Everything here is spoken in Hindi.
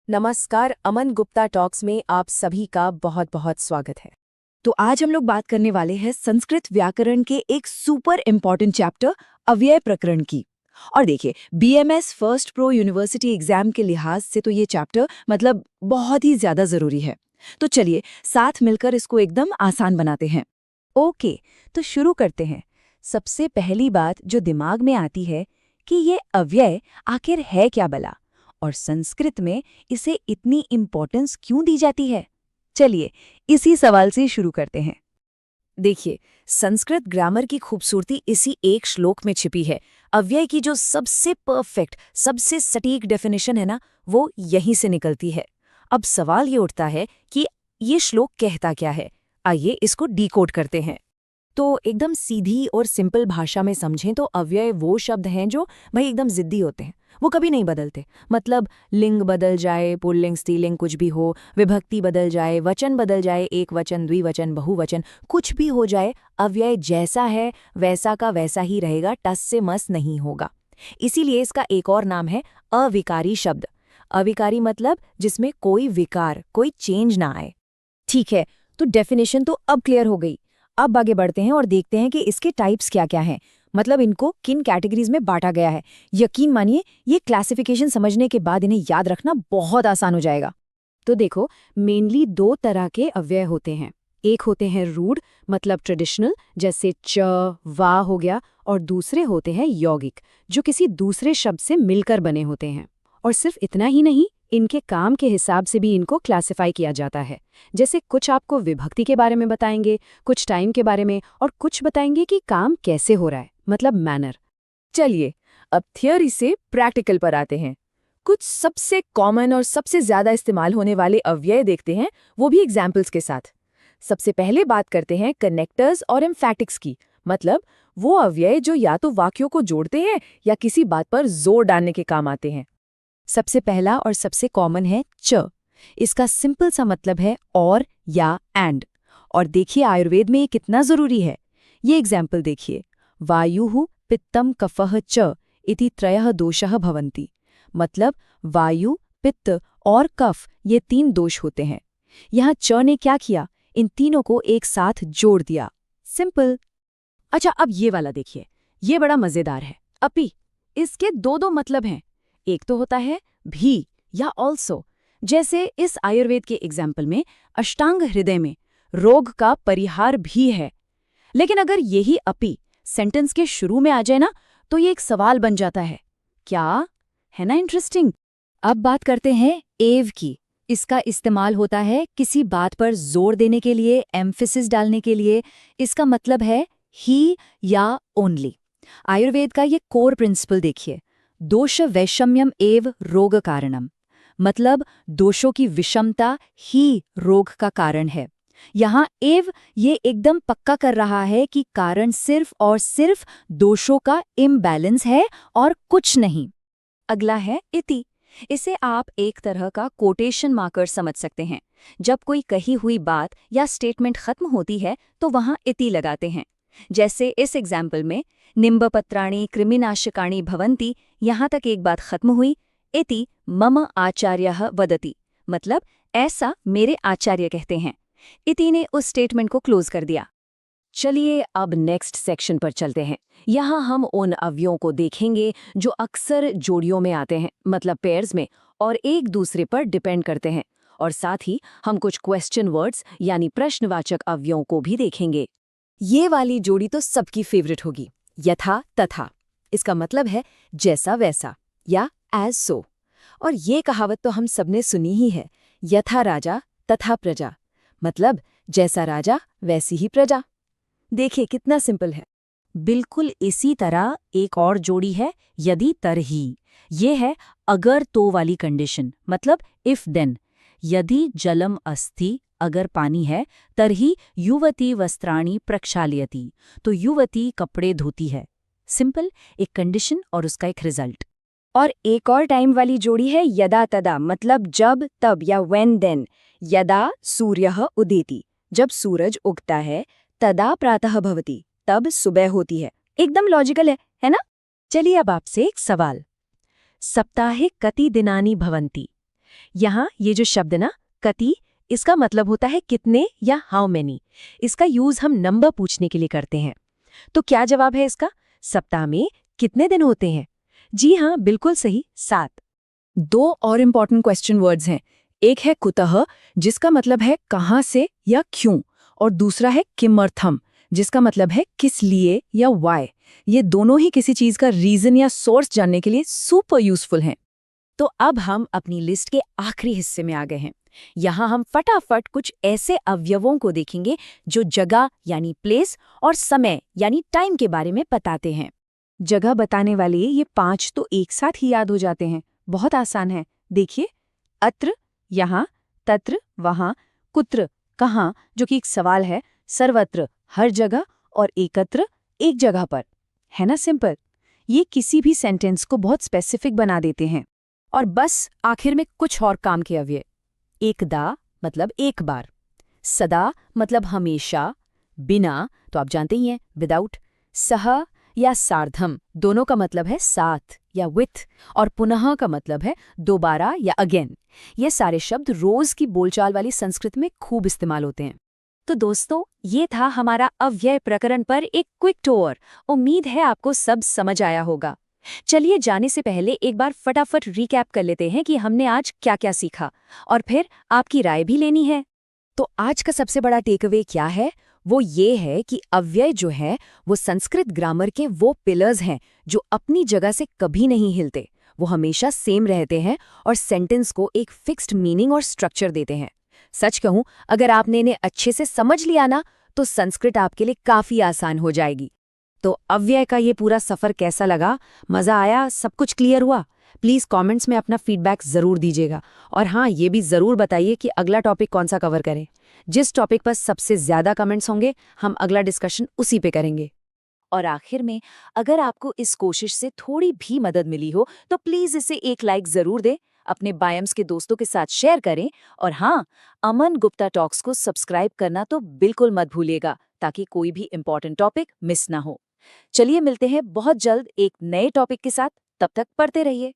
नमस्कार, अमन गुप्ता टॉक्स में आप सभी का बहुत बहुत स्वागत है। तो आज हम लोग बात करने वाले हैं संस्कृत व्याकरण के एक सुपर इम्पॉर्टेंट चैप्टर अव्यय प्रकरण की। और देखिए, BMS first pro university exam के लिहाज से तो ये चैप्टर मतलब बहुत ही ज्यादा जरूरी है। तो चलिए साथ मिलकर इसको एकदम आसान बनाते हैं। ओके, तो शुरू करते हैं। सबसे पहली बात जो दिमाग में आती है कि ये अव्यय आखिर है क्या भला, और संस्कृत में इसे इतनी इम्पोर्टेंस क्यों दी जाती है। चलिए इसी सवाल से शुरू करते हैं। देखिए, संस्कृत ग्रामर की खूबसूरती इसी एक श्लोक में छिपी है। अव्यय की जो सबसे परफेक्ट, सबसे सटीक डेफिनेशन है ना, वो यहीं से निकलती है। अब सवाल ये उठता है कि ये श्लोक कहता क्या है। आइए इसको डिकोड करते हैं। तो एकदम सीधी और सिंपल भाषा में समझें तो अव्यय वो शब्द हैं जो भाई एकदम जिद्दी होते हैं, वो कभी नहीं बदलते। मतलब लिंग बदल जाए, पुल्लिंग स्त्रीलिंग कुछ भी हो, विभक्ति बदल जाए, वचन बदल जाए, एक वचन द्विवचन बहुवचन कुछ भी हो जाए, अव्यय जैसा है वैसा का वैसा ही रहेगा, टस से मस नहीं होगा। इसीलिए इसका एक और नाम है अविकारी शब्द। अविकारी मतलब जिसमें कोई विकार, कोई चेंज ना आए। ठीक है, तो डेफिनेशन तो अब क्लियर हो गई। अब आगे बढ़ते हैं और देखते हैं कि इसके टाइप्स क्या क्या हैं, मतलब इनको किन कैटेगरीज में बांटा गया है। यकीन मानिए, ये क्लासिफिकेशन समझने के बाद इन्हें याद रखना बहुत आसान हो जाएगा। तो देखो, मेनली दो तरह के अव्यय होते हैं। एक होते हैं रूढ़, मतलब ट्रेडिशनल, जैसे च, वा हो गया, और दूसरे होते हैं यौगिक, जो किसी दूसरे शब्द से मिलकर बने होते हैं। और सिर्फ इतना ही नहीं, इनके काम के हिसाब से भी इनको क्लासिफाई किया जाता है। जैसे कुछ आपको विभक्ति के बारे में बताएंगे, कुछ टाइम के बारे में, और कुछ बताएंगे कि काम कैसे हो रहा है, मतलब मैनर। चलिए अब थियोरी से प्रैक्टिकल पर आते हैं। कुछ सबसे कॉमन और सबसे ज्यादा इस्तेमाल होने वाले अव्यय देखते हैं, वो भी एग्जाम्पल्स के साथ। सबसे पहले बात करते हैं कनेक्टर्स और एम्फैटिक्स की, मतलब वो अव्यय जो या तो वाक्यों को जोड़ते हैं या किसी बात पर जोर डालने के काम आते हैं। सबसे पहला और सबसे कॉमन है च। इसका सिंपल सा मतलब है और या एंड। और देखिए आयुर्वेद में ये कितना जरूरी है। ये एग्जाम्पल देखिए, वायुः पित्तम कफः च इति त्रयः दोषः भवन्ति। मतलब वायु, पित्त और कफ, ये तीन दोष होते हैं। यहाँ च ने क्या किया, इन तीनों को एक साथ जोड़ दिया। सिंपल। अच्छा, अब ये वाला देखिए, ये बड़ा मजेदार है। अपि, इसके दो दो मतलब हैं। एक तो होता है भी या ऑल्सो, जैसे इस आयुर्वेद के एग्जाम्पल में अष्टांग हृदय में रोग का परिहार भी है। लेकिन अगर यही अपि सेंटेंस के शुरू में आ जाए ना, तो ये एक सवाल बन जाता है। क्या है ना इंटरेस्टिंग। अब बात करते हैं एव की। इसका इस्तेमाल होता है किसी बात पर जोर देने के लिए, एम्फेसिस डालने के लिए। इसका मतलब है ही या ओनली। आयुर्वेद का ये कोर प्रिंसिपल देखिए, दोष वैषम्यम एव रोग कारणम, मतलब दोषों की विषमता ही रोग का कारण है। यहाँ एव ये एकदम पक्का कर रहा है कि कारण सिर्फ और सिर्फ दोषों का इम्बैलेंस है और कुछ नहीं। अगला है इति। इसे आप एक तरह का कोटेशन मार्कर समझ सकते हैं। जब कोई कही हुई बात या स्टेटमेंट खत्म होती है तो वहां इति लगाते हैं। जैसे इस एग्जाम्पल में निम्बपत्राणि कृमिनाशकाणि भवन्ति, यहाँ तक एक बात खत्म हुई, इति मम आचार्यः वदति, मतलब ऐसा मेरे आचार्य कहते हैं। इति ने उस स्टेटमेंट को क्लोज कर दिया। चलिए अब नेक्स्ट सेक्शन पर चलते हैं। यहाँ हम उन अवयवों को देखेंगे जो अक्सर जोड़ियों में आते हैं, मतलब पेयर्स में, और एक दूसरे पर डिपेंड करते हैं। और साथ ही हम कुछ क्वेश्चन वर्ड्स यानी प्रश्नवाचक अवयवों को भी देखेंगे। ये वाली जोड़ी तो सबकी फेवरेट होगी, यथा तथा। इसका मतलब है जैसा वैसा या एज सो। और ये कहावत तो हम सबने सुनी ही है, यथा राजा तथा प्रजा, मतलब जैसा राजा वैसी ही प्रजा। देखिए कितना सिंपल है। बिल्कुल इसी तरह एक और जोड़ी है यदि तरही। ये है अगर तो वाली कंडीशन, मतलब इफ देन। यदि जलम अस्ति, अगर पानी है, तरही युवती वस्त्राणि प्रक्षालयति, तो युवती कपड़े धोती है। सिंपल, एक कंडीशन और उसका एक रिजल्ट। और एक और टाइम वाली जोड़ी है यदा तदा, मतलब जब तब या व्हेन देन। यदा सूर्यः उदेति, जब सूरज उगता है, तदा प्रातः भवति, तब सुबह होती है। एकदम लॉजिकल है ना? चलिए अब आपसे एक सवाल। सप्ताहे कति दिनानि भवन्ति? यहाँ ये जो शब्द ना कति, इसका मतलब होता है कितने या हाउ मेनी। इसका यूज हम नंबर पूछने के लिए करते हैं। तो क्या जवाब है इसका? सप्ताह में कितने दिन होते हैं? जी हाँ, बिल्कुल सही, 7। 2 और इम्पॉर्टेंट क्वेश्चन वर्ड्स हैं। एक है कुतः, जिसका मतलब है कहाँ से या क्यों, और दूसरा है किमर्थम, जिसका मतलब है किस लिए या वाई। ये दोनों ही किसी चीज का रीजन या सोर्स जानने के लिए सुपर यूजफुल हैं। तो अब हम अपनी लिस्ट के आखिरी हिस्से में आ गए हैं। यहाँ हम फटाफट कुछ ऐसे अवयवों को देखेंगे जो जगह यानी प्लेस और समय यानी टाइम के बारे में बताते हैं। जगह बताने वाले ये 5 तो एक साथ ही याद हो जाते हैं, बहुत आसान है। देखिए, अत्र यहाँ, तत्र वहाँ, कुत्र कहाँ, जो कि एक सवाल है, सर्वत्र हर जगह, और एकत्र एक जगह पर। है ना सिंपल? ये किसी भी सेंटेंस को बहुत स्पेसिफिक बना देते हैं। और बस आखिर में कुछ और काम के अव्यय। एकदा मतलब एक बार, सदा मतलब हमेशा, बिना तो आप जानते ही हैं विदाउट, सह या सार्धम दोनों का मतलब है साथ या विथ, और पुनः का मतलब है दोबारा या अगेन। ये सारे शब्द रोज की बोलचाल वाली संस्कृत में खूब इस्तेमाल होते हैं। तो दोस्तों, ये था हमारा अव्यय प्रकरण पर एक क्विक टूर। उम्मीद है आपको सब समझ आया होगा। चलिए जाने से पहले एक बार फटाफट रिकैप कर लेते हैं कि हमने आज क्या क्या सीखा, और फिर आपकी राय भी लेनी है। तो आज का सबसे बड़ा टेकअवे क्या है? वो ये है कि अव्यय जो है वो संस्कृत ग्रामर के वो पिलर्स हैं जो अपनी जगह से कभी नहीं हिलते। वो हमेशा सेम रहते हैं और सेंटेंस को एक फिक्स्ड मीनिंग और स्ट्रक्चर देते हैं। सच कहूं, अगर आपने इन्हें अच्छे से समझ लिया ना, तो संस्कृत आपके लिए काफी आसान हो जाएगी। तो अव्यय का ये पूरा सफर कैसा लगा? मजा आया? सब कुछ क्लियर हुआ? प्लीज कमेंट्स में अपना फीडबैक जरूर दीजिएगा। और हाँ, ये भी जरूर बताइए कि अगला टॉपिक कौन सा कवर करें। जिस टॉपिक पर सबसे ज्यादा कमेंट्स होंगे, हम अगला डिस्कशन उसी पे करेंगे। और आखिर में, अगर आपको इस कोशिश से थोड़ी भी मदद मिली हो तो प्लीज इसे एक लाइक जरूर दें, अपने बायम्स के दोस्तों के साथ शेयर करें, और हाँ, अमन गुप्ता टॉक्स को सब्सक्राइब करना तो बिल्कुल मत भूलिएगा, ताकि कोई भी इंपॉर्टेंट टॉपिक मिस ना हो। चलिए मिलते हैं बहुत जल्द एक नए टॉपिक के साथ। तब तक पढ़ते रहिए।